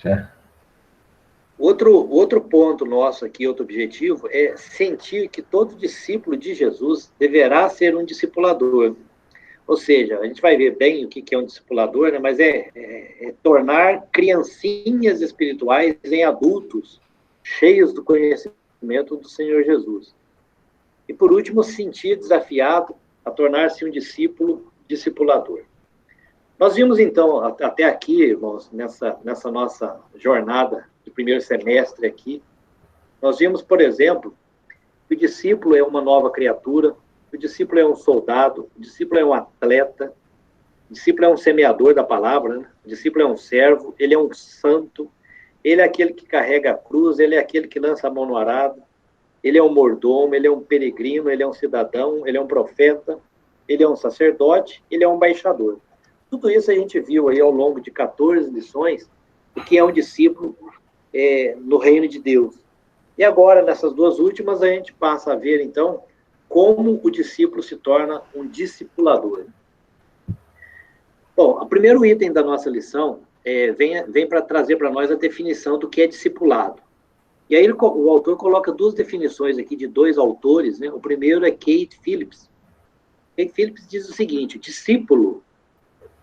É. Outro ponto nosso aqui, outro objetivo, é sentir que todo discípulo de Jesus deverá ser um discipulador. Ou seja, a gente vai ver bem o que é um discipulador, né? Mas é tornar criancinhas espirituais em adultos cheios do conhecimento do Senhor Jesus. E, por último, sentir desafiado a tornar-se um discípulo discipulador. Nós vimos, então, até aqui, irmãos, nessa nossa jornada de primeiro semestre aqui, nós vimos, por exemplo, que o discípulo é uma nova criatura, o discípulo é um soldado, o discípulo é um atleta, o discípulo é um semeador da palavra, né? O discípulo é um servo, ele é um santo, ele é aquele que carrega a cruz, ele é aquele que lança a mão no arado, ele é um mordomo, ele é um peregrino, ele é um cidadão, ele é um profeta, ele é um sacerdote, ele é um embaixador. Tudo isso a gente viu aí ao longo de 14 lições, o que é um discípulo no reino de Deus. E agora, nessas duas últimas, a gente passa a ver, então, como o discípulo se torna um discipulador. Bom, o primeiro item da nossa lição vem para trazer para nós a definição do que é discipulado. E aí o autor coloca duas definições aqui de dois autores, né? O primeiro é Kate Phillips. Kate Phillips diz o seguinte: discípulo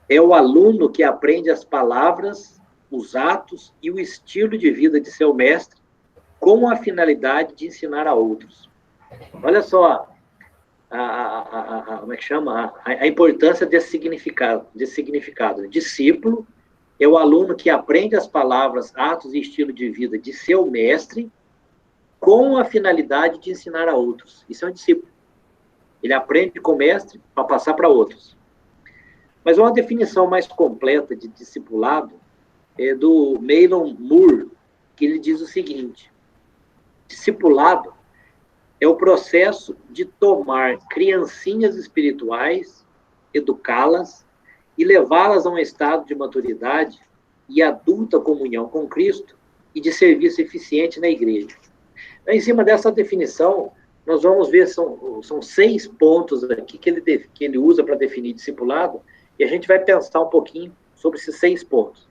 é o aluno que aprende as palavras, os atos e o estilo de vida de seu mestre com a finalidade de ensinar a outros. Olha só como é que chama? A importância desse significado. Discípulo é o aluno que aprende as palavras, atos e estilo de vida de seu mestre com a finalidade de ensinar a outros. Isso é um discípulo. Ele aprende com o mestre para passar para outros. Mas uma definição mais completa de discipulado é do Maylon Moore, que ele diz o seguinte: discipulado é o processo de tomar criancinhas espirituais, educá-las e levá-las a um estado de maturidade e adulta comunhão com Cristo e de serviço eficiente na igreja. Então, em cima dessa definição, nós vamos ver, são 6 pontos aqui que ele usa para definir discipulado, e a gente vai pensar um pouquinho sobre esses 6 pontos.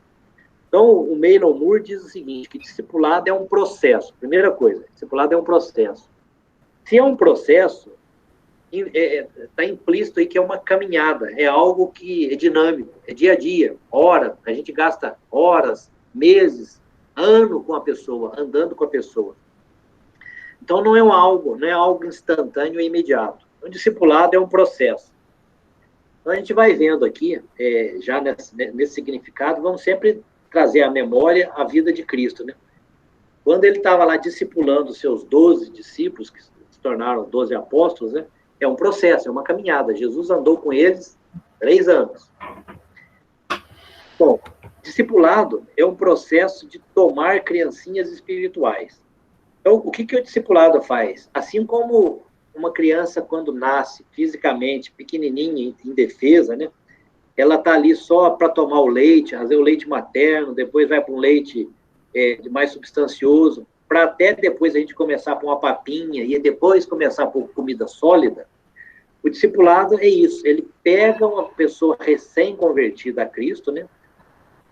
Então, o Maylon Moore diz o seguinte, que discipulado é um processo. Primeira coisa, discipulado é um processo. Se é um processo, está implícito aí que é uma caminhada, é algo que é dinâmico, é dia a dia, hora, a gente gasta horas, meses, ano com a pessoa, andando com a pessoa. Então, não é algo instantâneo e imediato. O discipulado é um processo. Então, a gente vai vendo aqui, já nesse significado, vamos sempre trazer à memória a vida de Cristo, né? Quando ele estava lá discipulando os seus 12 discípulos, que se tornaram 12 apóstolos, né? É um processo, é uma caminhada. Jesus andou com eles 3 anos. Bom, discipulado é um processo de tomar criancinhas espirituais. Então, o que o discipulado faz? Assim como uma criança, quando nasce fisicamente, pequenininha, indefesa, né? Ela está ali só para tomar o leite, fazer o leite materno, depois vai para um leite mais substancioso, para até depois a gente começar por uma papinha e depois começar por comida sólida. O discipulado é isso, ele pega uma pessoa recém-convertida a Cristo, né?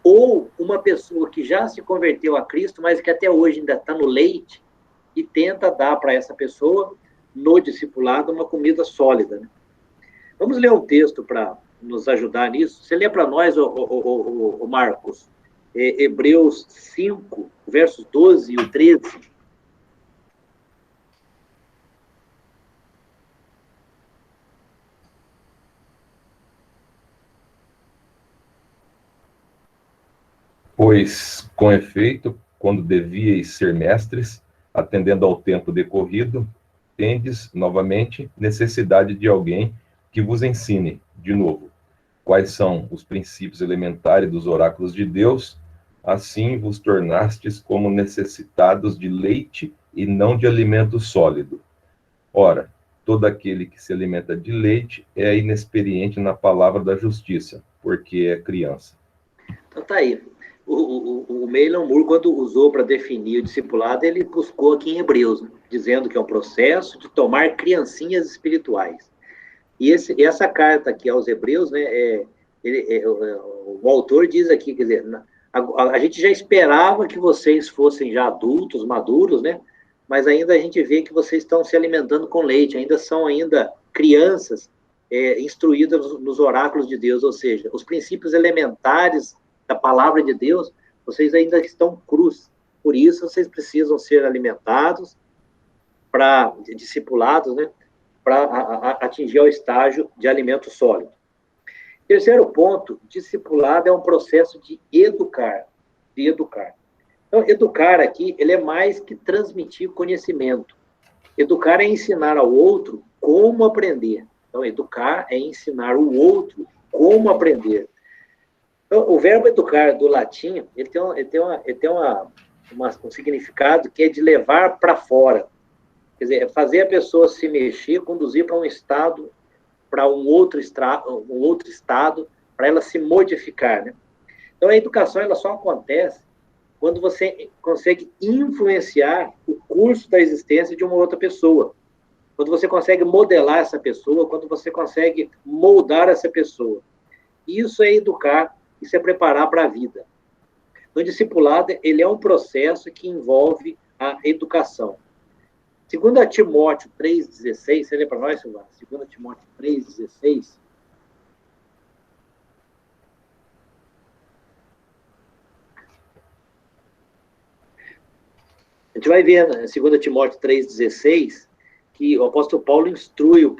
Ou uma pessoa que já se converteu a Cristo, mas que até hoje ainda está no leite, e tenta dar para essa pessoa, no discipulado, uma comida sólida, né? Vamos ler um texto para nos ajudar nisso. Você lê para nós, o Marcos, Hebreus 5, versos 12 e 13. Pois, com efeito, quando devíeis ser mestres, atendendo ao tempo decorrido, tendes, novamente, necessidade de alguém que vos ensine, de novo, quais são os princípios elementares dos oráculos de Deus, assim vos tornastes como necessitados de leite e não de alimento sólido. Ora, todo aquele que se alimenta de leite é inexperiente na palavra da justiça, porque é criança. Então tá aí. O Maylon Moore, quando usou para definir o discipulado, ele buscou aqui em Hebreus, né, dizendo que é um processo de tomar criancinhas espirituais. E essa carta aqui aos Hebreus, né, o autor diz aqui, quer dizer, A gente já esperava que vocês fossem já adultos, maduros, né? Mas ainda a gente vê que vocês estão se alimentando com leite, ainda são crianças instruídas nos oráculos de Deus, ou seja, os princípios elementares da palavra de Deus, vocês ainda estão crus. Por isso, vocês precisam ser alimentados, discipulados, né? Para atingir o estágio de alimento sólido. Terceiro ponto, discipulado é um processo de educar. Então, educar aqui, ele é mais que transmitir conhecimento. Educar é ensinar ao outro como aprender. Então, educar é ensinar o outro como aprender. Então, o verbo educar do latim, ele tem um significado que é de levar para fora. Quer dizer, é fazer a pessoa se mexer, conduzir para um estado, para um outro estado, para ela se modificar, né? Então, a educação, ela só acontece quando você consegue influenciar o curso da existência de uma outra pessoa. Quando você consegue modelar essa pessoa, quando você consegue moldar essa pessoa. Isso é educar, isso é preparar para a vida. O discipulado, ele é um processo que envolve a educação. 2 Timóteo 3,16, você lê para nós, Silvana? 2 Timóteo 3,16. A gente vai ver, né, 2 Timóteo 3,16, que o apóstolo Paulo instrui o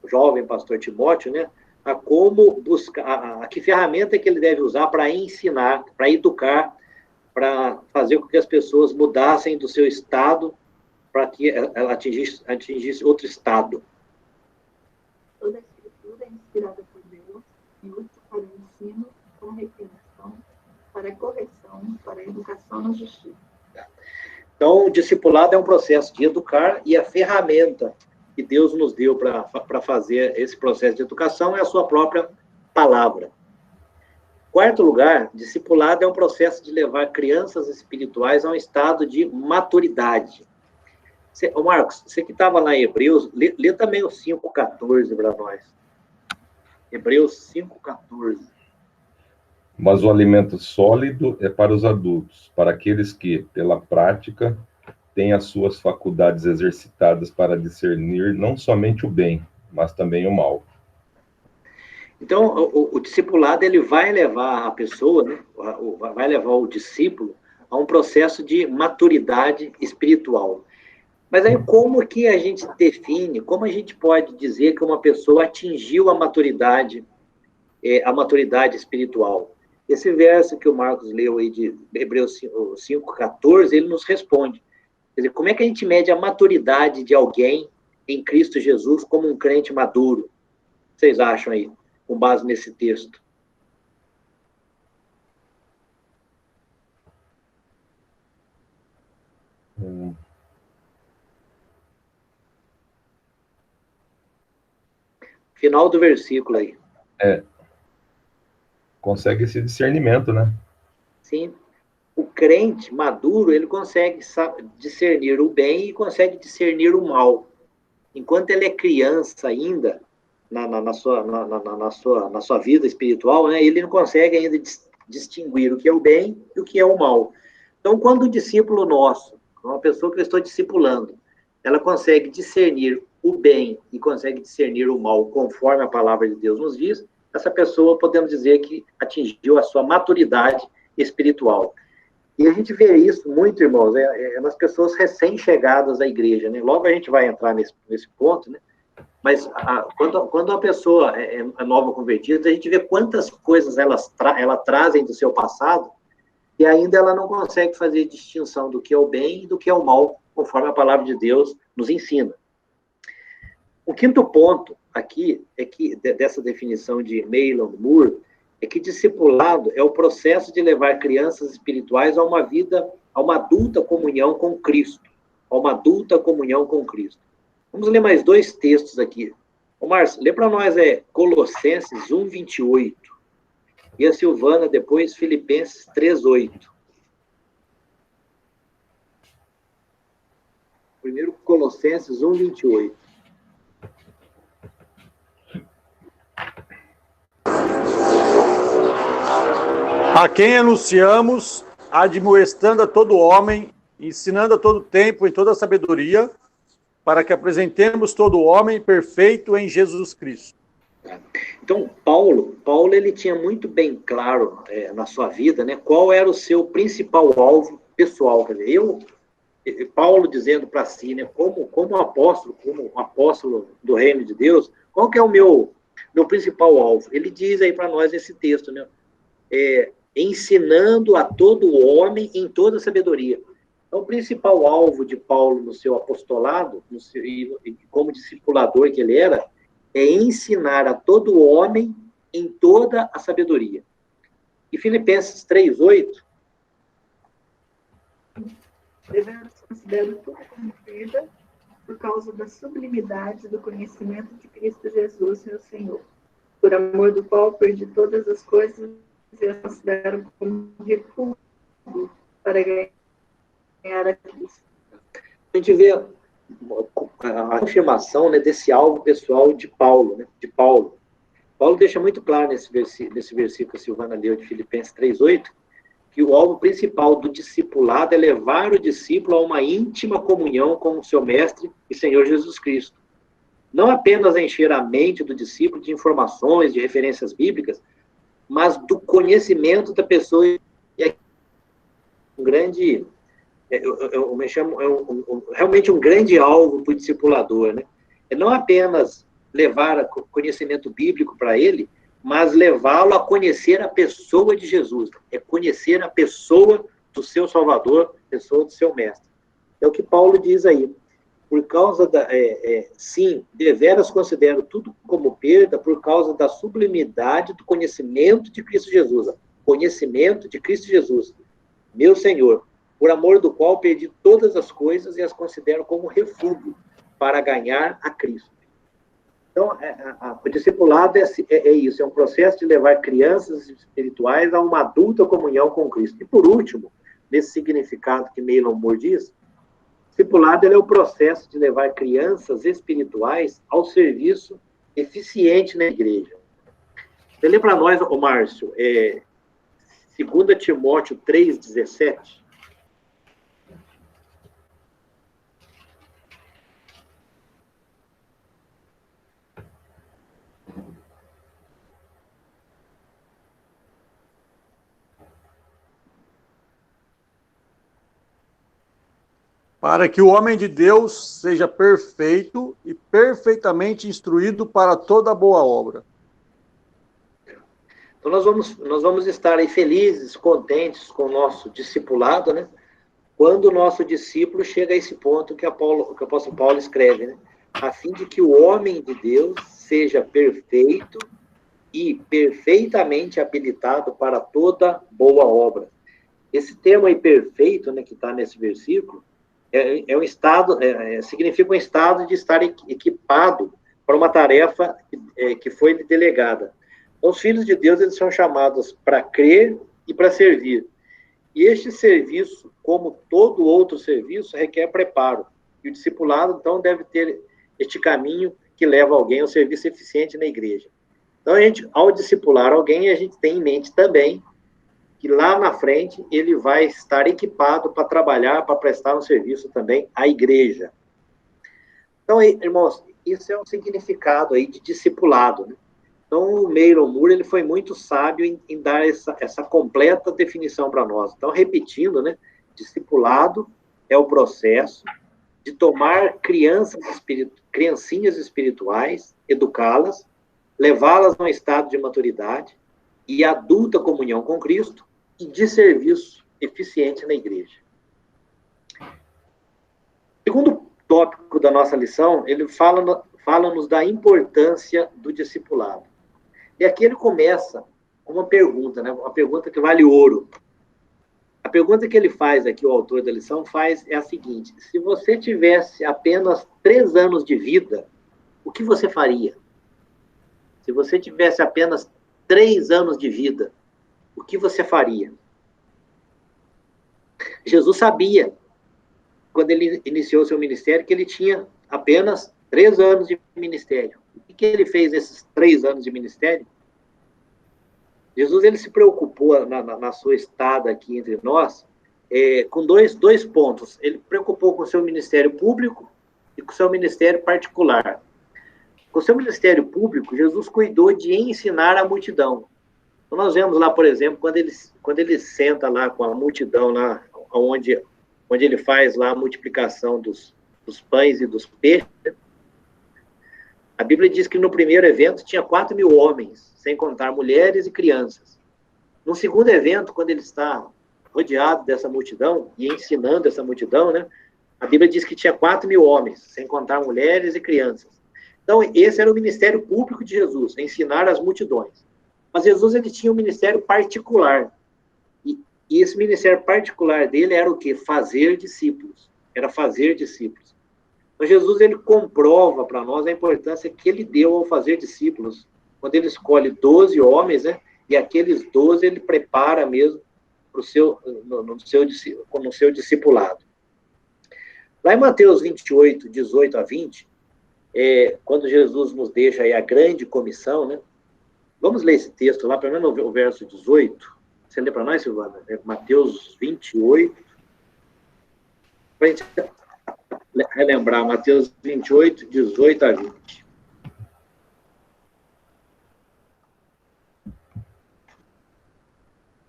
jovem pastor Timóteo, né, a como buscar, a que ferramenta que ele deve usar para ensinar, para educar, para fazer com que as pessoas mudassem do seu estado para que ela atingisse outro estado. Toda a escritura é inspirada por Deus e útil para o ensino, para a repreensão, para a correção, para a educação na justiça. Então, o discipulado é um processo de educar e a ferramenta que Deus nos deu para fazer esse processo de educação é a sua própria palavra. Quarto lugar, discipulado é um processo de levar crianças espirituais a um estado de maturidade. Marcos, você que estava lá em Hebreus, lê também o 5,14 para nós. Hebreus 5,14. Mas o alimento sólido é para os adultos, para aqueles que, pela prática, têm as suas faculdades exercitadas para discernir não somente o bem, mas também o mal. Então, o discipulado, ele vai levar a pessoa, né, vai levar o discípulo a um processo de maturidade espiritual. Mas aí, como que a gente define, como a gente pode dizer que uma pessoa atingiu a maturidade espiritual? Esse verso que o Marcos leu aí de Hebreus 5,14, ele nos responde. Quer dizer, como é que a gente mede a maturidade de alguém em Cristo Jesus como um crente maduro? O que vocês acham aí, com base nesse texto? Final do versículo aí. Consegue esse discernimento, né? Sim. O crente maduro, ele consegue discernir o bem e consegue discernir o mal. Enquanto ele é criança ainda, na sua vida espiritual, né, ele não consegue ainda distinguir o que é o bem e o que é o mal. Então, quando o discípulo nosso, uma pessoa que eu estou discipulando, ela consegue discernir o bem e consegue discernir o mal conforme a palavra de Deus nos diz, essa pessoa, podemos dizer que atingiu a sua maturidade espiritual. E a gente vê isso muito, irmãos, nas pessoas recém-chegadas à igreja, né? Logo a gente vai entrar nesse ponto, né? Mas quando a pessoa é nova convertida, a gente vê quantas coisas ela trazem do seu passado e ainda ela não consegue fazer distinção do que é o bem e do que é o mal, conforme a palavra de Deus nos ensina. O quinto ponto aqui é que dessa definição de Mahlon Moore é que discipulado é o processo de levar crianças espirituais a uma adulta comunhão com Cristo, a uma adulta comunhão com Cristo. Vamos ler mais dois textos aqui. Ô, Márcio, lê para nós Colossenses 1:28 e a Silvana depois Filipenses 3:8. Primeiro Colossenses 1:28. A quem anunciamos, admoestando a todo homem, ensinando a todo tempo em toda sabedoria, para que apresentemos todo homem perfeito em Jesus Cristo. Então, Paulo ele tinha muito bem claro na sua vida, né, qual era o seu principal alvo pessoal. Quer dizer, Paulo dizendo para si, né, como apóstolo do reino de Deus, qual que é o meu principal alvo? Ele diz aí para nós esse texto, né, ensinando a todo homem em toda sabedoria. Então, o principal alvo de Paulo no seu apostolado, como discipulador que ele era, é ensinar a todo homem em toda a sabedoria. E Filipenses 3:8. Devemos considerar tudo como perda por causa da sublimidade do conhecimento de Cristo Jesus, meu Senhor. Por amor do qual perdi todas as coisas e as considero como refúgio para ganhar a Cristo. A gente vê a afirmação, né, desse alvo pessoal de Paulo, né, Paulo deixa muito claro nesse versículo que a Silvana leu de Filipenses 3:8, que o alvo principal do discipulado é levar o discípulo a uma íntima comunhão com o seu mestre e Senhor Jesus Cristo. Não apenas encher a mente do discípulo de informações, de referências bíblicas, mas do conhecimento da pessoa. É um grande, eu me chamo, realmente um grande alvo para o discipulador, né? É não apenas levar conhecimento bíblico para ele, mas levá-lo a conhecer a pessoa de Jesus. É conhecer a pessoa do seu Salvador, a pessoa do seu Mestre. É o que Paulo diz aí. Por causa sim, deveras considero tudo como perda por causa da sublimidade do conhecimento de Cristo Jesus. Conhecimento de Cristo Jesus, meu Senhor, por amor do qual perdi todas as coisas e as considero como refúgio para ganhar a Cristo. Então, o discipulado é isso, é um processo de levar crianças espirituais a uma adulta comunhão com Cristo. E, por último, nesse significado que Maylon Moore diz, discipulado é o processo de levar crianças espirituais ao serviço eficiente na igreja. Você lê para nós, ô Márcio, 2 Timóteo 3:17. Para que o homem de Deus seja perfeito e perfeitamente instruído para toda boa obra. Então, nós vamos estar aí felizes, contentes com o nosso discipulado, né? Quando o nosso discípulo chega a esse ponto que o apóstolo Paulo escreve, né? A fim de que o homem de Deus seja perfeito e perfeitamente habilitado para toda boa obra. Esse termo aí, perfeito, né, que está nesse versículo, um estado, significa um estado de estar equipado para uma tarefa que foi lhe delegada. Então, os filhos de Deus, eles são chamados para crer e para servir. E este serviço, como todo outro serviço, requer preparo. E o discipulado, então, deve ter este caminho que leva alguém ao serviço eficiente na igreja. Então, ao discipular alguém, a gente tem em mente também que lá na frente ele vai estar equipado para trabalhar, para prestar um serviço também à igreja. Então, irmãos, isso é um significado aí de discipulado, né? Então, o Maylon Moore, ele foi muito sábio em dar essa completa definição para nós. Então, repetindo, né? Discipulado é o processo de tomar criancinhas espirituais, educá-las, levá-las a um estado de maturidade e adulta comunhão com Cristo e de serviço eficiente na igreja. Segundo tópico da nossa lição, ele fala-nos da importância do discipulado. E aqui ele começa com uma pergunta, né? Uma pergunta que vale ouro. A pergunta que ele faz aqui, o autor da lição, é a seguinte: se você tivesse apenas 3 anos de vida, o que você faria? Se você tivesse apenas 3 anos de vida, o que você faria? Jesus sabia, quando ele iniciou seu ministério, que ele tinha apenas 3 anos de ministério. O que ele fez nesses 3 anos de ministério? Jesus ele se preocupou na sua estada aqui entre nós com dois pontos. Ele preocupou com o seu ministério público e com o seu ministério particular. Com o seu ministério público, Jesus cuidou de ensinar a multidão. Então, nós vemos lá, por exemplo, quando ele senta lá com a multidão, lá onde ele faz lá a multiplicação dos pães e dos peixes, a Bíblia diz que no primeiro evento tinha 4.000 homens, sem contar mulheres e crianças. No segundo evento, quando ele está rodeado dessa multidão e ensinando essa multidão, né, a Bíblia diz que tinha 4.000 homens, sem contar mulheres e crianças. Então, esse era o ministério público de Jesus, ensinar as multidões. Mas Jesus ele tinha um ministério particular. E esse ministério particular dele era o quê? Fazer discípulos. Era fazer discípulos. Então, Jesus ele comprova para nós a importância que ele deu ao fazer discípulos. Quando ele escolhe 12 homens, né, e aqueles 12 ele prepara mesmo no seu discipulado. Lá em Mateus 28, 18 a 20, quando Jesus nos deixa aí a grande comissão, né? Vamos ler esse texto lá, pelo menos o verso 18. Você lê para nós, Silvana? Mateus 28. Para a gente relembrar, Mateus 28, 18 a 20.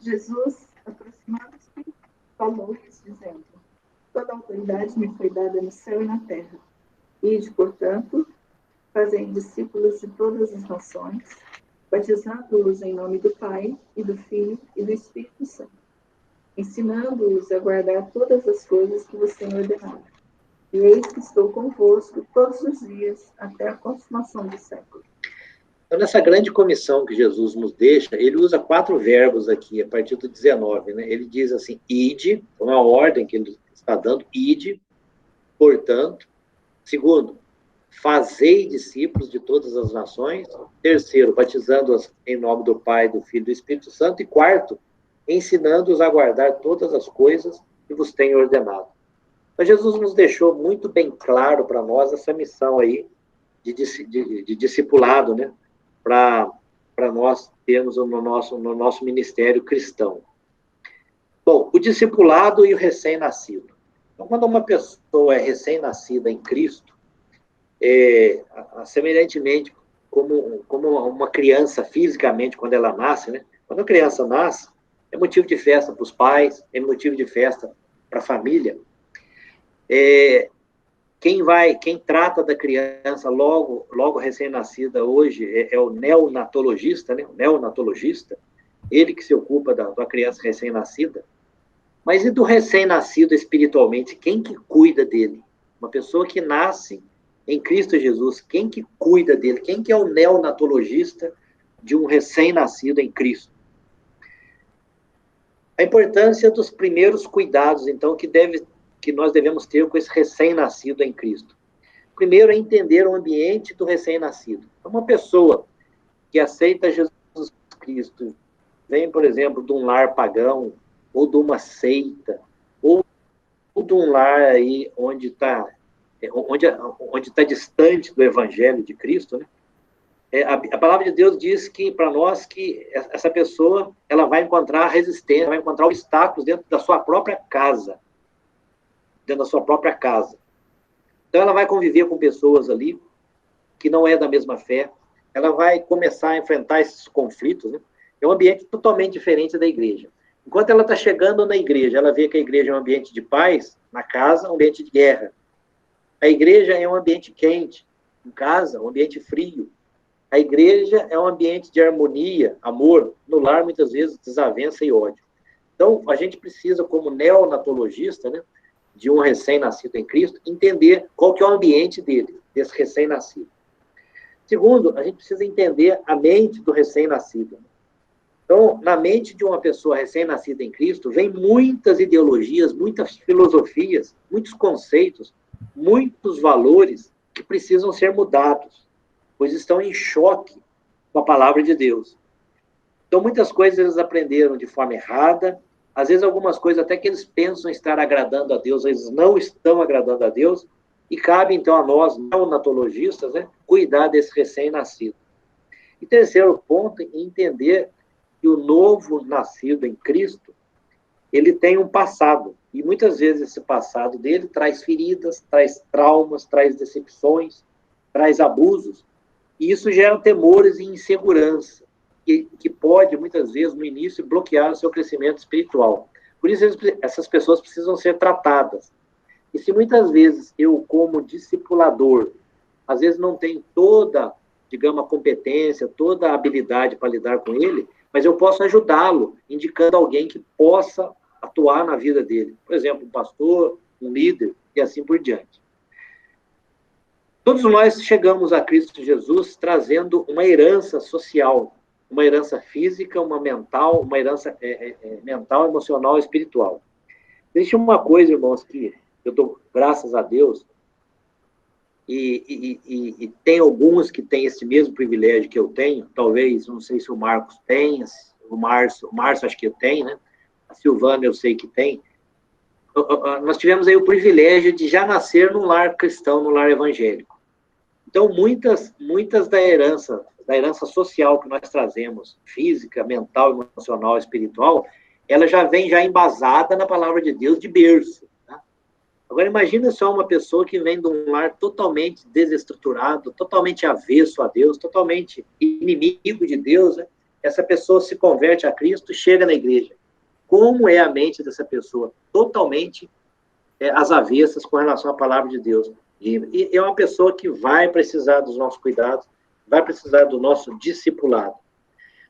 Jesus, aproximando-se, falou-lhes, dizendo: toda a autoridade me foi dada no céu e na terra. Ide, portanto, fazei discípulos de todas as nações, batizando-os em nome do Pai, e do Filho, e do Espírito Santo, ensinando-os a guardar todas as coisas que vos tenho ordenado. E eis que estou convosco todos os dias, até a consumação do século. Então, nessa grande comissão que Jesus nos deixa, ele usa 4 verbos aqui, a partir do 19, né? Ele diz assim, ide, então é uma ordem que ele está dando, ide, portanto. Segundo, fazei discípulos de todas as nações. Terceiro, batizando-os em nome do Pai, do Filho e do Espírito Santo. E quarto, ensinando-os a guardar todas as coisas que vos tenho ordenado. Então, Jesus nos deixou muito bem claro para nós essa missão aí de discipulado, né? Para nós termos no nosso ministério cristão. Bom, o discipulado e o recém-nascido. Então, quando uma pessoa é recém-nascida em Cristo, semelhantemente como uma criança fisicamente, quando ela nasce, né? Quando a criança nasce, é motivo de festa para os pais, é motivo de festa para a família. Quem trata da criança logo recém-nascida hoje é o neonatologista, né? O neonatologista, ele que se ocupa da criança recém-nascida. Mas e do recém-nascido espiritualmente? Quem que cuida dele? Uma pessoa que nasce em Cristo Jesus, quem que cuida dele? Quem que é o neonatologista de um recém-nascido em Cristo? A importância dos primeiros cuidados, então, que nós devemos ter com esse recém-nascido em Cristo. Primeiro é entender o ambiente do recém-nascido. Uma pessoa que aceita Jesus Cristo, vem, por exemplo, de um lar pagão, ou de uma seita, ou de um lar aí onde está distante do Evangelho de Cristo, né? A palavra de Deus diz que, para nós, que essa pessoa ela vai encontrar resistência, vai encontrar obstáculos dentro da sua própria casa. Dentro da sua própria casa. Então, ela vai conviver com pessoas ali que não é da mesma fé, ela vai começar a enfrentar esses conflitos, né? É um ambiente totalmente diferente da igreja. Enquanto ela está chegando na igreja, ela vê que a igreja é um ambiente de paz, na casa, um ambiente de guerra. A igreja é um ambiente quente, em casa, um ambiente frio. A igreja é um ambiente de harmonia, amor, no lar, muitas vezes, desavença e ódio. Então, a gente precisa, como neonatologista, né, de um recém-nascido em Cristo, entender qual que é o ambiente dele, desse recém-nascido. Segundo, a gente precisa entender a mente do recém-nascido. Então, na mente de uma pessoa recém-nascida em Cristo, vem muitas ideologias, muitas filosofias, muitos conceitos, muitos valores que precisam ser mudados, pois estão em choque com a palavra de Deus. Então, muitas coisas eles aprenderam de forma errada, às vezes algumas coisas até que eles pensam estar agradando a Deus, eles não estão agradando a Deus, e cabe então a nós, neonatologistas, né, cuidar desse recém-nascido. E terceiro ponto, entender que o novo nascido em Cristo, ele tem um passado. E muitas vezes esse passado dele traz feridas, traz traumas, traz decepções, traz abusos. E isso gera temores e insegurança, que pode, muitas vezes, no início, bloquear o seu crescimento espiritual. Por isso, essas pessoas precisam ser tratadas. E se muitas vezes eu, como discipulador, às vezes não tenho toda, digamos, a competência, toda a habilidade para lidar com ele, mas eu posso ajudá-lo, indicando alguém que possa atuar na vida dele. Por exemplo, um pastor, um líder, e assim por diante. Todos nós chegamos a Cristo Jesus trazendo uma herança social, uma herança física, uma herança mental, emocional e espiritual. Existe uma coisa, irmãos, que eu dou graças a Deus, e tem alguns que têm esse mesmo privilégio que eu tenho, talvez, não sei se o Marcos tem, o Márcio acho que tem, né? A Silvana eu sei que tem. Nós tivemos aí o privilégio de já nascer num lar cristão, num lar evangélico. Então, muitas da herança social que nós trazemos, física, mental, emocional, espiritual, ela já vem já embasada na palavra de Deus de berço. Tá? Agora, imagina só uma pessoa que vem de um lar totalmente desestruturado, totalmente avesso a Deus, totalmente inimigo de Deus. Né? Essa pessoa se converte a Cristo, chega na igreja. Como é a mente dessa pessoa? Totalmente às avessas com relação à palavra de Deus. E é uma pessoa que vai precisar dos nossos cuidados, vai precisar do nosso discipulado.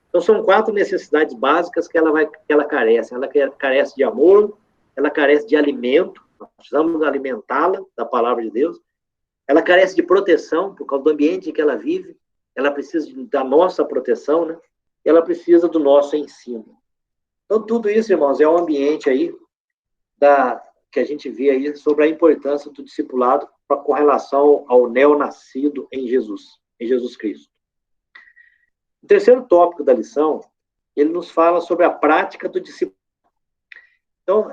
Então, são 4 necessidades básicas que ela carece. Ela carece de amor, ela carece de alimento, nós precisamos alimentá-la da palavra de Deus. Ela carece de proteção, por causa do ambiente em que ela vive. Ela precisa da nossa proteção, né? E ela precisa do nosso ensino. Então, tudo isso, irmãos, é um ambiente aí que a gente vê aí sobre a importância do discipulado com relação ao neonascido em Jesus Cristo. O terceiro tópico da lição, ele nos fala sobre a prática do discipulado. Então,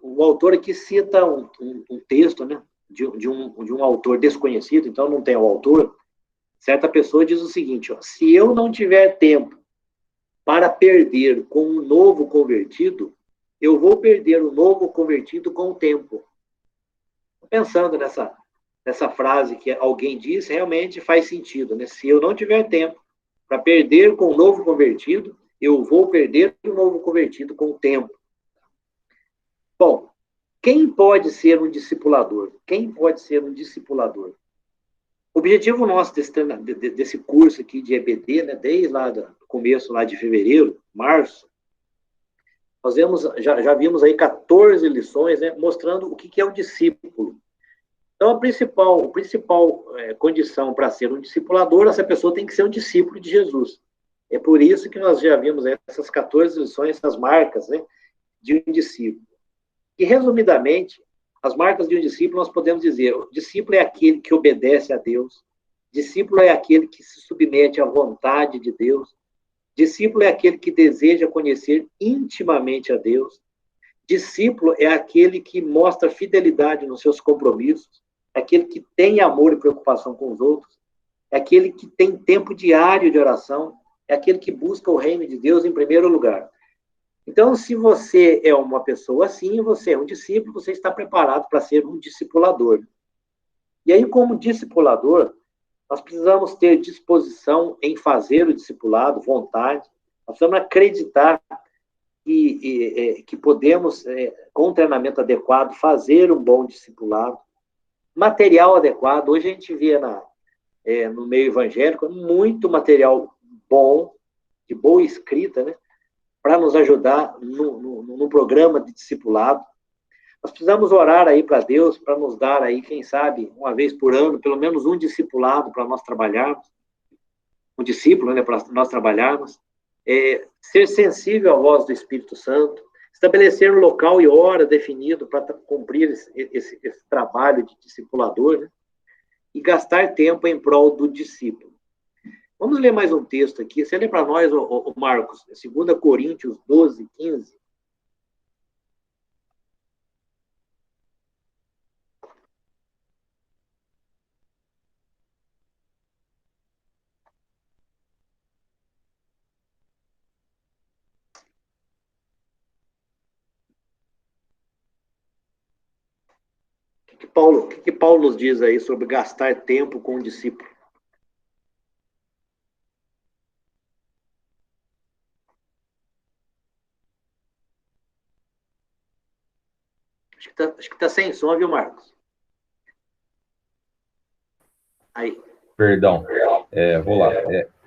o autor aqui cita um texto, né, de um autor desconhecido, então não tem o autor. Certa pessoa diz o seguinte, ó, se eu não tiver tempo para perder com um novo convertido, eu vou perder o novo convertido com o tempo. Pensando nessa frase que alguém disse, realmente faz sentido, né? Se eu não tiver tempo para perder com o novo convertido, eu vou perder o novo convertido com o tempo. Bom, quem pode ser um discipulador? Quem pode ser um discipulador? O objetivo nosso desse curso aqui de EBD, né, desde lá do começo lá de fevereiro, março, nós já vimos aí 14 lições, né, mostrando o que é um discípulo. Então, a principal condição para ser um discipulador, essa pessoa tem que ser um discípulo de Jesus. É por isso que nós já vimos essas 14 lições, essas marcas, né, de um discípulo. E, resumidamente, as marcas de um discípulo, nós podemos dizer, o discípulo é aquele que obedece a Deus, discípulo é aquele que se submete à vontade de Deus, discípulo é aquele que deseja conhecer intimamente a Deus, discípulo é aquele que mostra fidelidade nos seus compromissos, é aquele que tem amor e preocupação com os outros, é aquele que tem tempo diário de oração, é aquele que busca o reino de Deus em primeiro lugar. Então, se você é uma pessoa assim, você é um discípulo, você está preparado para ser um discipulador. E aí, como discipulador, nós precisamos ter disposição em fazer o discipulado, vontade, nós precisamos acreditar que podemos, com um treinamento adequado, fazer um bom discipulado, material adequado. Hoje a gente vê no meio evangélico muito material bom, de boa escrita, né, para nos ajudar no programa de discipulado. Nós precisamos orar aí para Deus, para nos dar aí, quem sabe, uma vez por ano, pelo menos um discipulado para nós trabalharmos, um discípulo, né, para nós trabalharmos, ser sensível à voz do Espírito Santo, estabelecer um local e hora definido para cumprir esse trabalho de discipulador, né, e gastar tempo em prol do discípulo. Vamos ler mais um texto aqui. Você lê para nós, o Marcos, 2 Coríntios 12, 15. que Paulo nos diz aí sobre gastar tempo com o discípulo? Acho que tá sem som, viu, Marcos? Aí. Perdão, vou lá.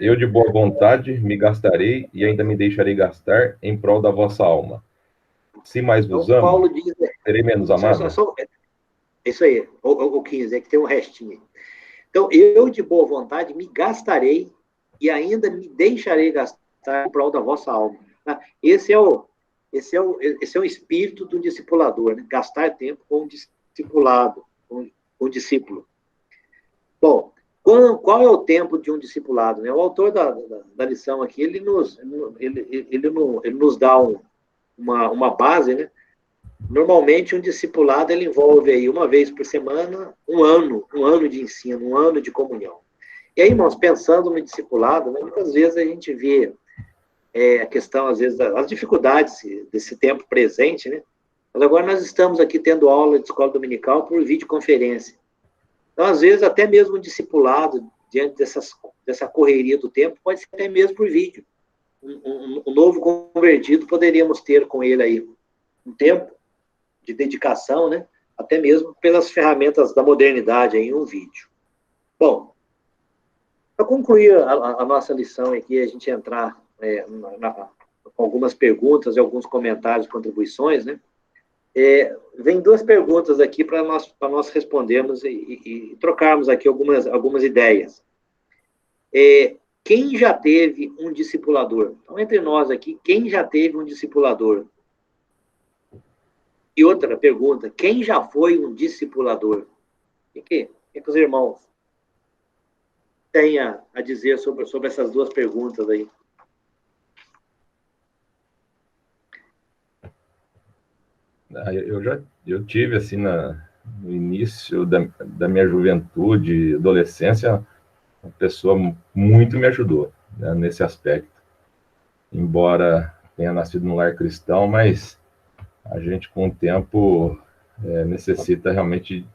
Eu de boa vontade me gastarei e ainda me deixarei gastar em prol da vossa alma. Se mais vos Então, amo, Paulo diz... serei menos amado? É isso aí, o 15, é que tem um restinho. Então, eu de boa vontade me gastarei e ainda me deixarei gastar em prol da vossa alma. Tá? Esse é o espírito do discipulador, né? Gastar tempo com o discipulado, com o discípulo. Bom, qual é o tempo de um discipulado? Né? O autor da lição aqui, ele nos dá uma base, né? Normalmente, um discipulado ele envolve aí uma vez por semana um ano de ensino, um ano de comunhão. E aí, irmãos, pensando no discipulado, né, muitas vezes a gente vê a questão, às vezes, as dificuldades desse tempo presente, né? Mas agora nós estamos aqui tendo aula de escola dominical por videoconferência. Então, às vezes, até mesmo um discipulado, diante dessa correria do tempo, pode ser até mesmo por vídeo. Um novo convertido poderíamos ter com ele aí um tempo de dedicação, né? Até mesmo pelas ferramentas da modernidade em um vídeo. Bom, para concluir a nossa lição aqui, a gente entrar com algumas perguntas e alguns comentários, contribuições, né? Vem duas perguntas aqui para nós respondermos e trocarmos aqui algumas ideias. Quem já teve um discipulador? Então, entre nós aqui, quem já teve um discipulador? E outra pergunta, quem já foi um discipulador? O que os irmãos têm a dizer sobre essas duas perguntas aí? Eu tive, assim, no início da minha juventude, adolescência, uma pessoa muito me ajudou, né, nesse aspecto. Embora tenha nascido num lar cristão, mas a gente, com o tempo, necessita realmente...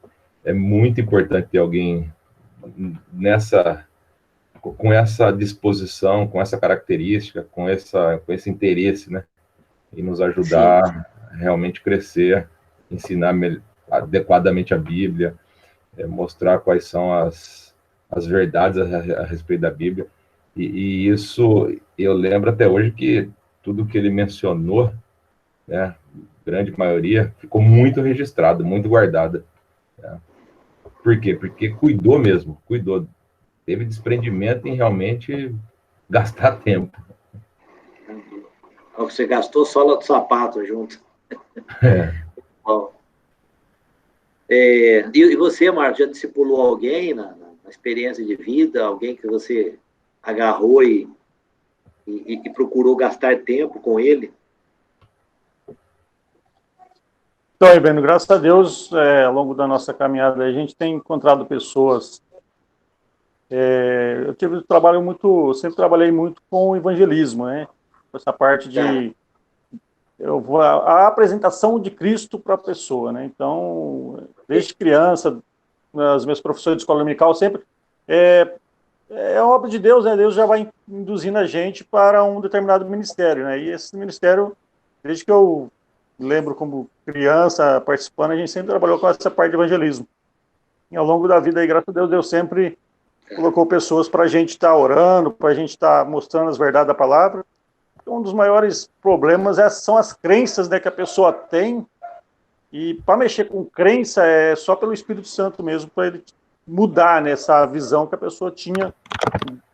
É muito importante ter alguém com essa disposição, com essa característica, com esse interesse, né? E nos ajudar a realmente crescer, ensinar adequadamente a Bíblia, mostrar quais são as verdades a respeito da Bíblia. E isso, eu lembro até hoje que tudo que ele mencionou, né, grande maioria, ficou muito registrado, muito guardado. Né? Por quê? Porque cuidou mesmo, cuidou. Teve desprendimento em realmente gastar tempo. Você gastou sola do sapato junto. Bom. E você, Marcos, já discipulou alguém na experiência de vida? Alguém que você agarrou e procurou gastar tempo com ele? Então, Ibeno, graças a Deus, ao longo da nossa caminhada, a gente tem encontrado pessoas. Eu sempre trabalhei muito com evangelismo, né? Essa parte de a apresentação de Cristo para a pessoa, né? Então, desde criança, nas minhas profissões de escola dominical, sempre é obra de Deus, né? Deus já vai induzindo a gente para um determinado ministério, né? E esse ministério, desde que eu lembro como criança participando, a gente sempre trabalhou com essa parte de evangelismo. E ao longo da vida, aí, graças a Deus sempre colocou pessoas para a gente estar orando, para a gente estar mostrando as verdades da palavra. Um dos maiores problemas são as crenças, né, que a pessoa tem, e para mexer com crença é só pelo Espírito Santo mesmo, para ele mudar nessa visão que a pessoa tinha,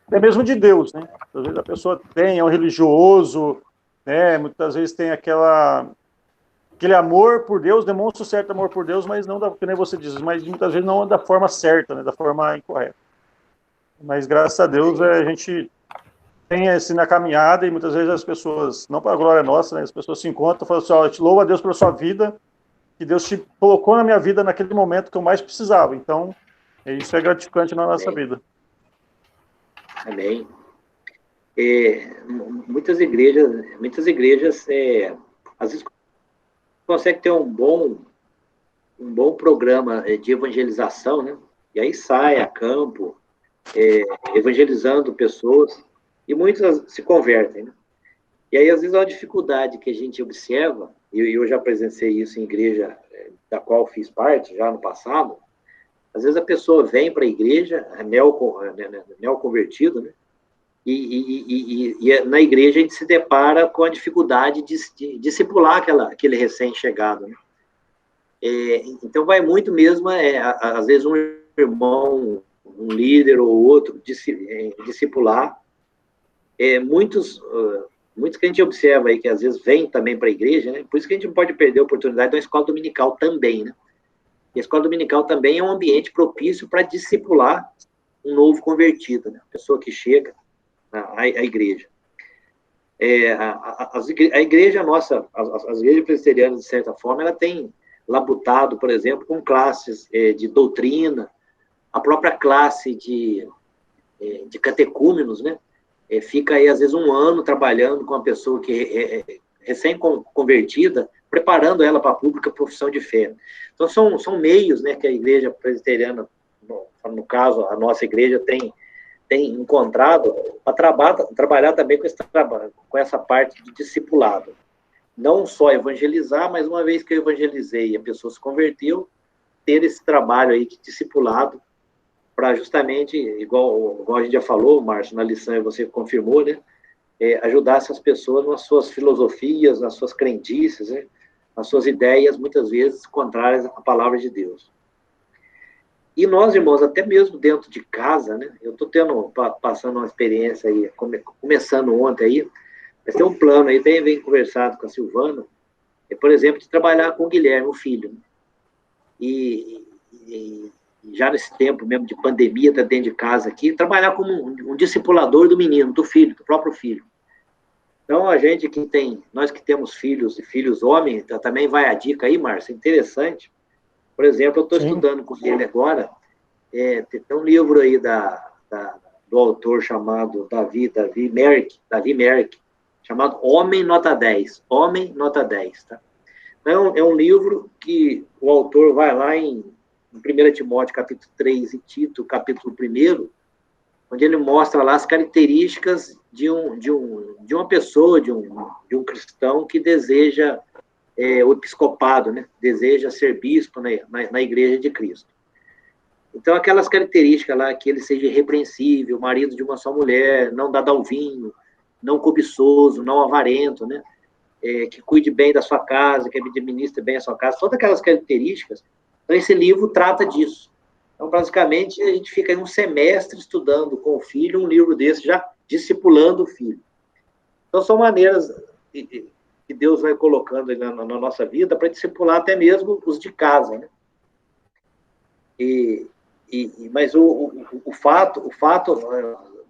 até mesmo de Deus, né? Às vezes a pessoa é um religioso, né, muitas vezes tem aquele amor por Deus, demonstra um certo amor por Deus, mas não que nem você diz, mas muitas vezes não da forma certa, né, da forma incorreta. Mas graças a Deus a gente tem assim na caminhada, e muitas vezes as pessoas, não para a glória nossa, né, as pessoas se encontram e falam assim: eu te louvo a Deus pela sua vida, que Deus te colocou na minha vida naquele momento que eu mais precisava. Então, isso é gratificante na nossa vida. Amém. Muitas igrejas às vezes conseguem ter um bom um bom programa de evangelização, né? E aí sai a campo, evangelizando pessoas, e muitas se convertem, né? E aí, às vezes, é uma dificuldade que a gente observa, e eu já presenciei isso em igreja da qual fiz parte, já no passado. Às vezes a pessoa vem para a igreja, neoconvertido, né? E na igreja a gente se depara com a dificuldade de discipular aquele recém-chegado, né? Então vai muito mesmo, às vezes um irmão, um líder ou outro, discipular. Muitos que a gente observa aí, que às vezes vem também para a igreja, né? Por isso que a gente não pode perder a oportunidade da escola dominical também, né? E a escola dominical também é um ambiente propício para discipular um novo convertido, né? A pessoa que chega à igreja. A igreja nossa, as igrejas presbiterianas, de certa forma, ela tem labutado, por exemplo, com classes de doutrina, a própria classe de catecúmenos, né? Fica aí, às vezes, um ano trabalhando com uma pessoa que é recém-convertida, preparando ela para a pública profissão de fé. Então, são meios, né, que a igreja presbiteriana, no caso, a nossa igreja tem encontrado para trabalhar também com essa parte de discipulado. Não só evangelizar, mas uma vez que eu evangelizei e a pessoa se converteu, ter esse trabalho aí de discipulado, para justamente, igual a gente já falou, Márcio, na lição, e você confirmou, né, ajudar essas pessoas nas suas filosofias, nas suas crendices, né, nas suas ideias, muitas vezes, contrárias à palavra de Deus. E nós, irmãos, até mesmo dentro de casa, né, eu estou passando uma experiência aí, começando ontem aí, mas tem um plano aí, vem conversado com a Silvana, por exemplo, de trabalhar com o Guilherme, o filho. E já nesse tempo mesmo de pandemia, tá dentro de casa aqui, trabalhar como um discipulador do menino, do filho, do próprio filho. Então, nós que temos filhos e filhos homens, então, também vai a dica aí, Márcio, interessante. Por exemplo, eu estou estudando com ele agora, tem um livro aí do autor chamado Davi Merck, chamado Homem Nota 10, Homem Nota 10, tá? Então, é um livro que o autor vai lá em 1 Timóteo, capítulo 3, e Tito, capítulo 1, onde ele mostra lá as características de uma pessoa, de um cristão que deseja o episcopado, né? Deseja ser bispo na igreja de Cristo. Então, aquelas características lá, que ele seja irrepreensível, marido de uma só mulher, não dado ao vinho, não cobiçoso, não avarento, né? Que cuide bem da sua casa, que administre bem a sua casa, todas aquelas características. Então, esse livro trata disso. Então, basicamente, a gente fica aí um semestre estudando com o filho um livro desse, já discipulando o filho. Então, são maneiras que Deus vai colocando aí na nossa vida para discipular até mesmo os de casa, né? Mas o fato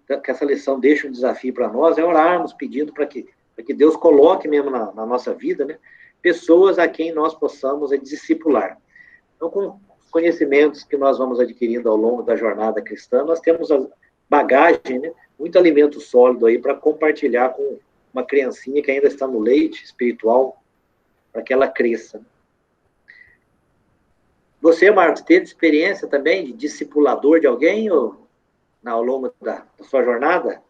que essa lição deixa um desafio para nós é orarmos pedindo para que Deus coloque mesmo na nossa vida, né, pessoas a quem nós possamos discipular. Então, com os conhecimentos que nós vamos adquirindo ao longo da jornada cristã, nós temos a bagagem, né, muito alimento sólido aí para compartilhar com uma criancinha que ainda está no leite espiritual, para que ela cresça. Você, Marcos, teve experiência também de discipulador de alguém ao longo da sua jornada?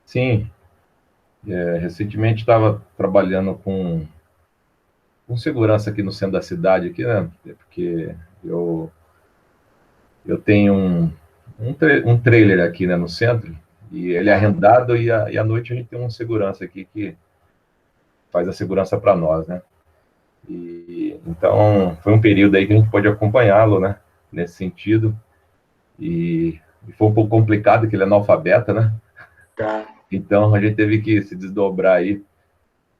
Sim. Recentemente estava trabalhando com segurança aqui no centro da cidade, aqui, né? Porque eu tenho um trailer aqui, né, no centro, e ele é arrendado, e à noite a gente tem um segurança aqui que faz a segurança para nós, né? Então, foi um período aí que a gente pode acompanhá-lo, né, nesse sentido, e foi um pouco complicado, que ele é analfabeta, né? Tá. Então, a gente teve que se desdobrar aí,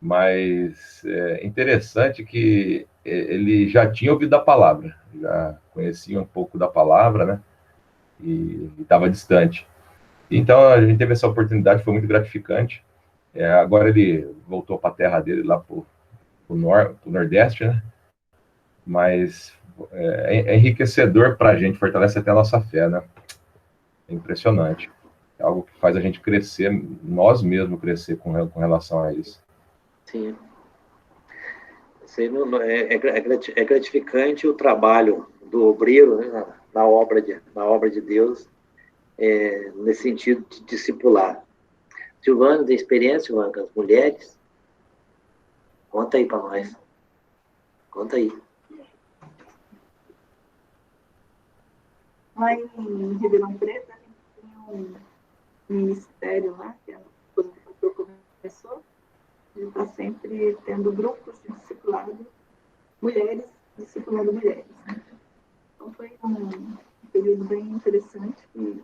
mas é interessante que ele já tinha ouvido a palavra, já conhecia um pouco da palavra, né? E estava distante. Então, a gente teve essa oportunidade, foi muito gratificante. Agora ele voltou para a terra dele, lá para o Nordeste, né? Mas é enriquecedor para a gente, fortalece até a nossa fé, né? É impressionante. É algo que faz a gente crescer, nós mesmos crescer com relação a isso. Sim. Isso aí é gratificante o trabalho do obreiro, né, na obra de Deus, nesse sentido de discipular. Silvana, tem experiência, Silvana, com as mulheres? Conta aí para nós. Conta aí. Lá em Ribeirão Preto, a gente tem um ministério lá, que quando o pastor começou, ele está sempre tendo grupos de discipulado, mulheres discipulando mulheres. Né? Então foi um período bem interessante, que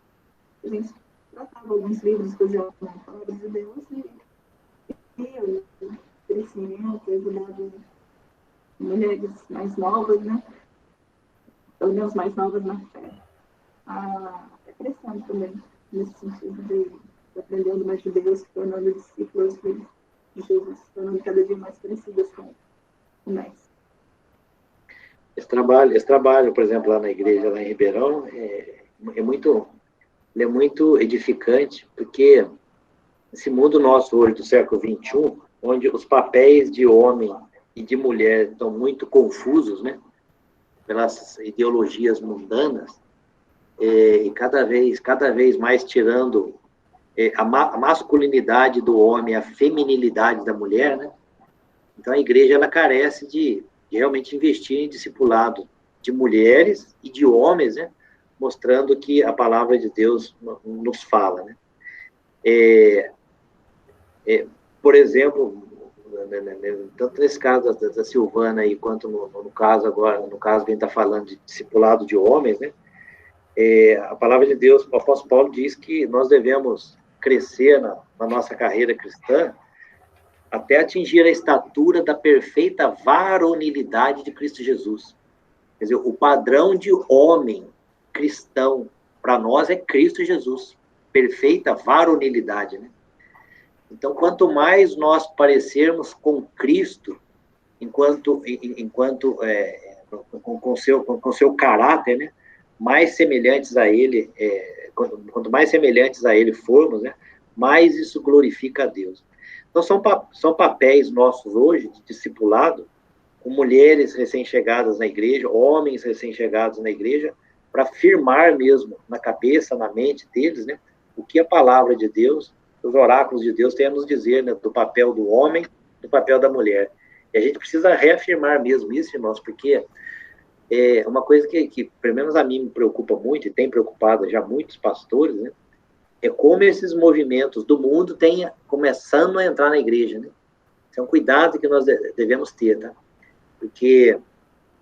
a gente tratava alguns livros que usavam a palavra de Deus e o crescimento, ajudava mulheres mais novas, né? Pelo menos mais novas na fé, crescendo também, nesse sentido de aprendendo mais de Deus, se tornando discípulos de Jesus, se tornando cada dia mais parecidas com o Mestre. Esse trabalho, por exemplo, lá na igreja, lá em Ribeirão, é muito edificante, porque esse mundo nosso hoje, do século XXI, onde os papéis de homem e de mulher estão muito confusos, né? Pelas ideologias mundanas, e cada vez mais tirando a masculinidade do homem, a feminilidade da mulher, né? Então a igreja ela carece de realmente investir em discipulado de mulheres e de homens, né? Mostrando que a palavra de Deus nos fala, né? Por exemplo, tanto nesse caso da Silvana aí, quanto no caso agora, no caso que a gente está falando de discipulado de homens, né? A palavra de Deus, o apóstolo Paulo diz que nós devemos crescer na nossa carreira cristã até atingir a estatura da perfeita varonilidade de Cristo Jesus. Quer dizer, o padrão de homem cristão para nós é Cristo Jesus, perfeita varonilidade, né? Então, quanto mais nós parecermos com Cristo, com seu caráter, né, mais semelhantes a Ele, quanto mais semelhantes a Ele formos, né, mais isso glorifica a Deus. Então, são papéis nossos hoje, de discipulado, com mulheres recém-chegadas na igreja, homens recém-chegados na igreja, para firmar mesmo na cabeça, na mente deles, né, o que a palavra de Deus, os oráculos de Deus têm a nos dizer, né, do papel do homem, do papel da mulher. E a gente precisa reafirmar mesmo isso, irmãos, porque é uma coisa que, pelo menos a mim, me preocupa muito, e tem preocupado já muitos pastores, né, é como esses movimentos do mundo têm começando a entrar na igreja, né? Esse é um cuidado que nós devemos ter, tá? Porque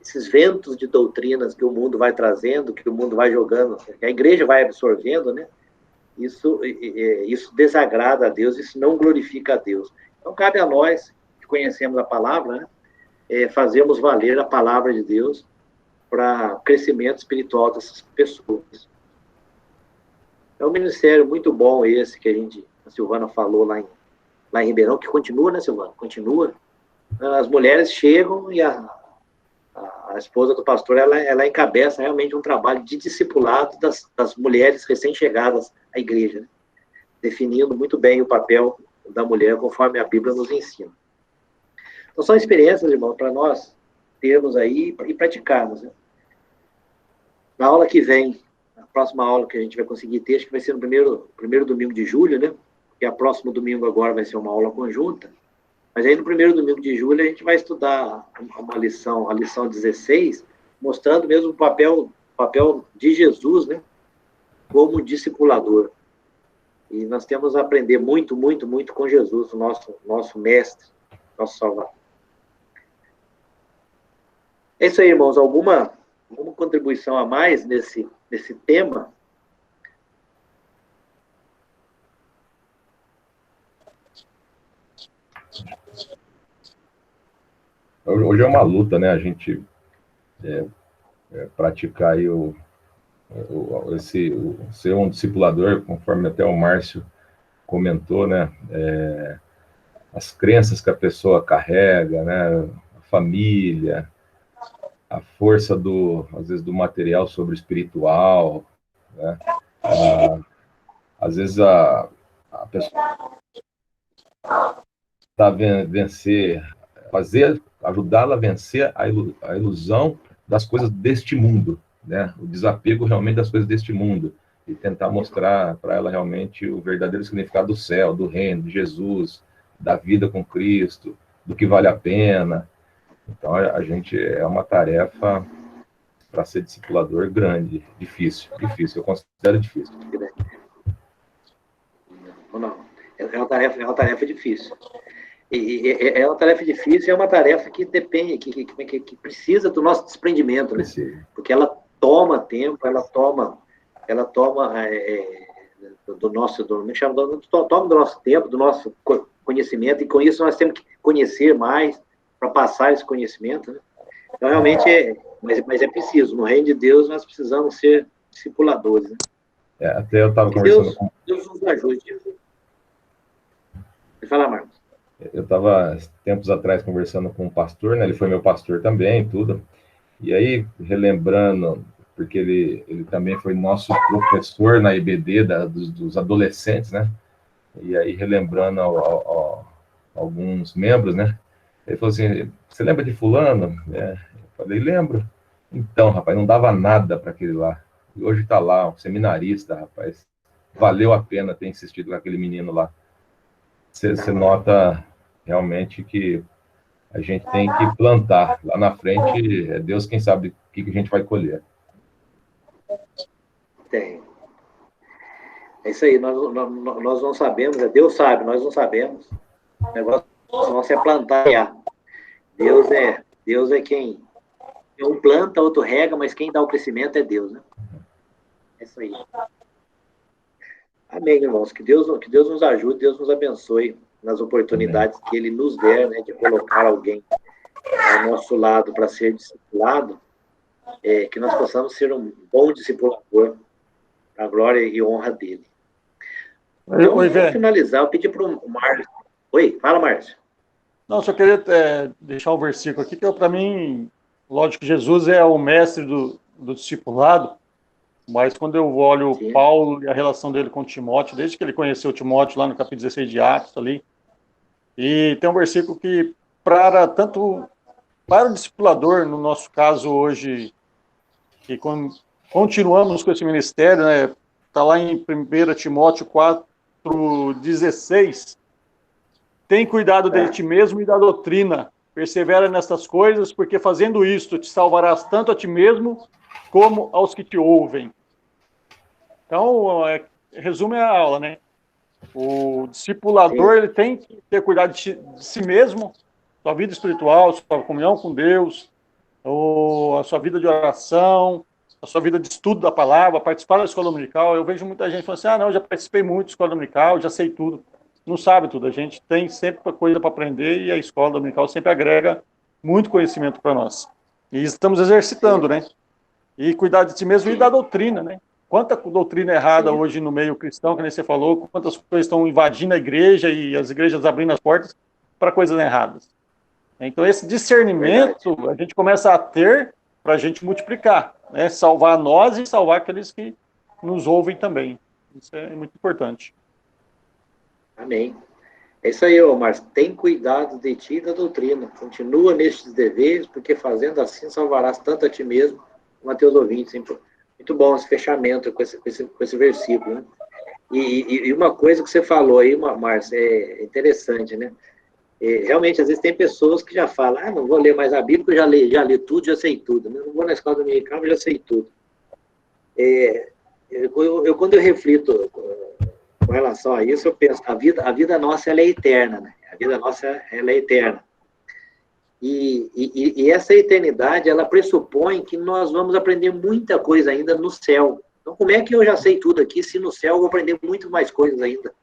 esses ventos de doutrinas que o mundo vai trazendo, que o mundo vai jogando, que a igreja vai absorvendo, né? Isso desagrada a Deus, isso não glorifica a Deus. Então, cabe a nós, que conhecemos a palavra, né, fazermos valer a palavra de Deus para o crescimento espiritual dessas pessoas. É um ministério muito bom esse que a Silvana falou lá em Ribeirão, que continua, né, Silvana? Continua. As mulheres chegam e a esposa do pastor, ela encabeça realmente um trabalho de discipulado das mulheres recém-chegadas à igreja, né? Definindo muito bem o papel da mulher, conforme a Bíblia nos ensina. Então, são experiências, irmão, para nós termos aí e praticarmos, né? Na aula que vem, a próxima aula que a gente vai conseguir ter, acho que vai ser no primeiro domingo de julho, né? Porque a próximo domingo agora vai ser uma aula conjunta. Mas aí no primeiro domingo de julho a gente vai estudar a lição 16, mostrando mesmo o papel de Jesus, né, como discipulador. E nós temos a aprender muito, muito, muito com Jesus, o nosso mestre, nosso Salvador. É isso aí, irmãos. Alguma contribuição a mais nesse tema? Hoje é uma luta, né? A gente praticar aí ser um discipulador, conforme até o Márcio comentou, né? As crenças que a pessoa carrega, né? A família, a força às vezes, do material sobre o espiritual, né? Às vezes a pessoa está vencer ajudá-la a vencer a ilusão das coisas deste mundo, né? O desapego realmente das coisas deste mundo, e tentar mostrar para ela realmente o verdadeiro significado do céu, do reino, de Jesus, da vida com Cristo, do que vale a pena. Então, a gente é uma tarefa para ser discipulador grande, difícil, eu considero difícil. Não, é uma tarefa difícil. É uma tarefa difícil, é uma tarefa que depende, que precisa do nosso desprendimento, né? Porque ela toma tempo, ela toma do nosso tempo, do nosso conhecimento, e com isso nós temos que conhecer mais para passar esse conhecimento, né? Então, realmente, mas é preciso. No reino de Deus, nós precisamos ser discipuladores, né? Até eu estava conversando com... Deus nos ajude. Pode falar, Marcos. Eu estava, tempos atrás, conversando com um pastor, né? Ele foi meu pastor também, tudo. E aí, relembrando, porque ele também foi nosso professor na EBD dos adolescentes, né? E aí, relembrando alguns membros, né? Ele falou assim, você lembra de fulano? Eu falei, lembro. Então, rapaz, não dava nada para aquele lá. E hoje está lá, um seminarista, rapaz. Valeu a pena ter insistido com aquele menino lá. Você nota realmente que a gente tem que plantar. Lá na frente, é Deus quem sabe o que a gente vai colher. Tem. É isso aí, nós não sabemos, Deus sabe, nós não sabemos. O negócio nosso é plantar. Deus é quem... Um planta, outro rega, mas quem dá o crescimento é Deus, né? É isso aí. Amém, irmãos. Que Deus nos ajude, Deus nos abençoe nas oportunidades que Ele nos der, né, de colocar alguém ao nosso lado para ser discipulado, que nós possamos ser um bom discipulador para a glória e honra dele. Então, para finalizar, eu pedi para o Márcio. Oi, fala, Márcio. Não, só queria deixar um versículo aqui, que para mim, lógico que Jesus é o mestre do discipulado, mas quando eu olho Sim. Paulo e a relação dele com Timóteo, desde que ele conheceu Timóteo lá no capítulo 16 de Atos, ali, e tem um versículo que, tanto para o discipulador, no nosso caso hoje, que continuamos com esse ministério, né, está lá em 1 Timóteo 4,16, tem cuidado de ti mesmo e da doutrina, persevera nestas coisas, porque fazendo isto te salvarás tanto a ti mesmo como aos que te ouvem. Então, resume a aula, né? O discipulador, ele tem que ter cuidado de si mesmo, sua vida espiritual, sua comunhão com Deus, a sua vida de oração, a sua vida de estudo da palavra, participar da escola dominical. Eu vejo muita gente falando assim, não, já participei muito da escola dominical, já sei tudo. Não sabe tudo, a gente tem sempre coisa para aprender e a escola dominical sempre agrega muito conhecimento para nós. E estamos exercitando, né? E cuidar de si mesmo e da doutrina, né? Quanta doutrina errada hoje no meio cristão, que nem você falou, quantas coisas estão invadindo a igreja e as igrejas abrindo as portas para coisas erradas. Então, esse discernimento a gente começa a ter para a gente multiplicar, né? Salvar nós e salvar aqueles que nos ouvem também. Isso é muito importante. Amém. É isso aí, Márcio. Tem cuidado de ti e da doutrina. Continua nestes deveres, porque fazendo assim salvarás tanto a ti mesmo como a teus ouvintes. Muito bom esse fechamento com esse versículo, né? E uma coisa que você falou aí, Márcio, é interessante, né? Realmente, às vezes tem pessoas que já falam, não vou ler mais a Bíblia, porque eu já li tudo, já sei tudo. Né? Não vou na escola dominical, mas já sei tudo. Quando eu reflito com relação a isso, eu penso, a vida nossa, ela é eterna, né? A vida nossa, ela é eterna. E essa eternidade, ela pressupõe que nós vamos aprender muita coisa ainda no céu. Então, como é que eu já sei tudo aqui, se no céu eu vou aprender muito mais coisas ainda?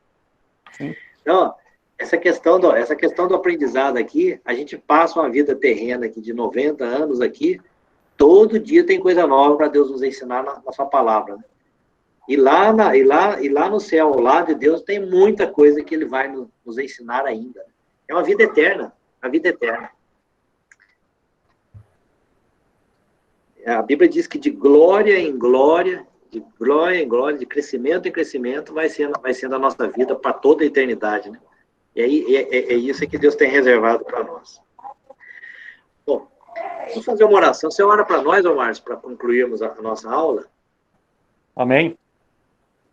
Sim. Então, essa questão do aprendizado aqui, a gente passa uma vida terrena aqui de 90 anos aqui, todo dia tem coisa nova para Deus nos ensinar na sua palavra, né? E lá no céu, ao lado de Deus, tem muita coisa que Ele vai nos ensinar ainda. É uma vida eterna, a vida eterna. A Bíblia diz que de glória em glória, de crescimento em crescimento, vai sendo a nossa vida para toda a eternidade, né? E aí é isso que Deus tem reservado para nós. Vamos fazer uma oração. Você ora para nós, ô Márcio, para concluirmos a nossa aula? Amém?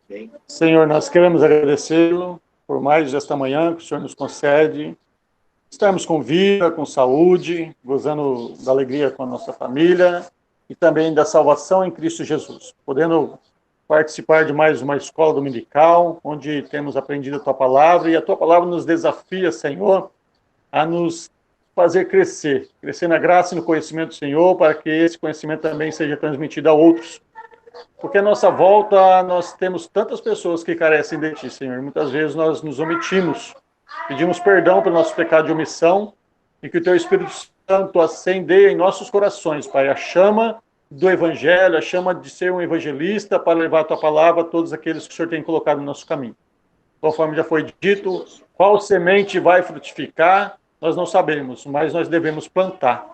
Bem. Senhor, nós queremos agradecê-lo por mais esta manhã que o Senhor nos concede. Estarmos com vida, com saúde, gozando da alegria com a nossa família e também da salvação em Cristo Jesus. Podendo participar de mais uma escola dominical, onde temos aprendido a Tua Palavra, e a Tua Palavra nos desafia, Senhor, a nos fazer crescer na graça e no conhecimento do Senhor, para que esse conhecimento também seja transmitido a outros. Porque à nossa volta nós temos tantas pessoas que carecem de Ti, Senhor. Muitas vezes nós nos omitimos, pedimos perdão pelo nosso pecado de omissão, e que o Teu Espírito Santo acendeia em nossos corações, Pai, a chama do Evangelho, a chama de ser um evangelista para levar a Tua Palavra a todos aqueles que o Senhor tem colocado no nosso caminho. Conforme já foi dito, qual semente vai frutificar, nós não sabemos, mas nós devemos plantar.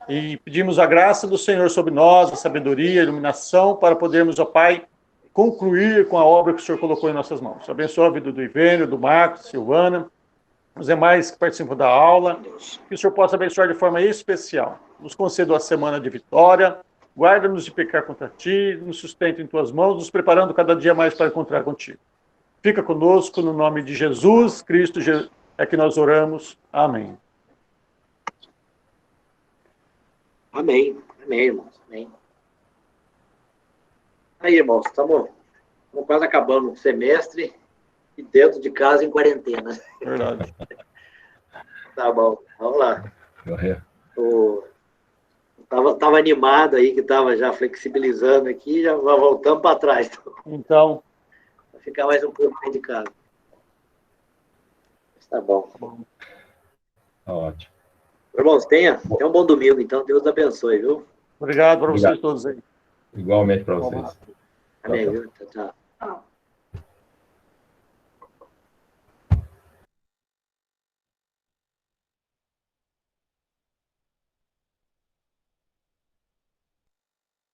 E pedimos a graça do Senhor sobre nós, a sabedoria, a iluminação, para podermos, ó Pai, concluir com a obra que o Senhor colocou em nossas mãos. Abençoa a vida do Ivênio, do Marcos, Silvana, os demais que participam da aula, que o Senhor possa abençoar de forma especial. Nos conceda a semana de vitória, guarda-nos de pecar contra Ti, nos sustenta em Tuas mãos, nos preparando cada dia mais para encontrar contigo. Fica conosco, no nome de Jesus Cristo, é que nós oramos. Amém. Amém. Amém, irmãos. Amém. Aí, irmãos, estamos quase acabando o semestre e dentro de casa em quarentena. Verdade. Tá bom, vamos lá. É. Tava animado aí, que estava já flexibilizando aqui, já voltamos para trás. Então, Vai ficar mais um pouco dentro de casa. Tá bom. Tá ótimo. Irmãos, tenha um bom domingo, então. Deus abençoe, viu? obrigado para Obrigado. vocês todos aí. Igualmente para vocês. Amém, Tchau, tchau. viu? Tchau, tchau. Ó,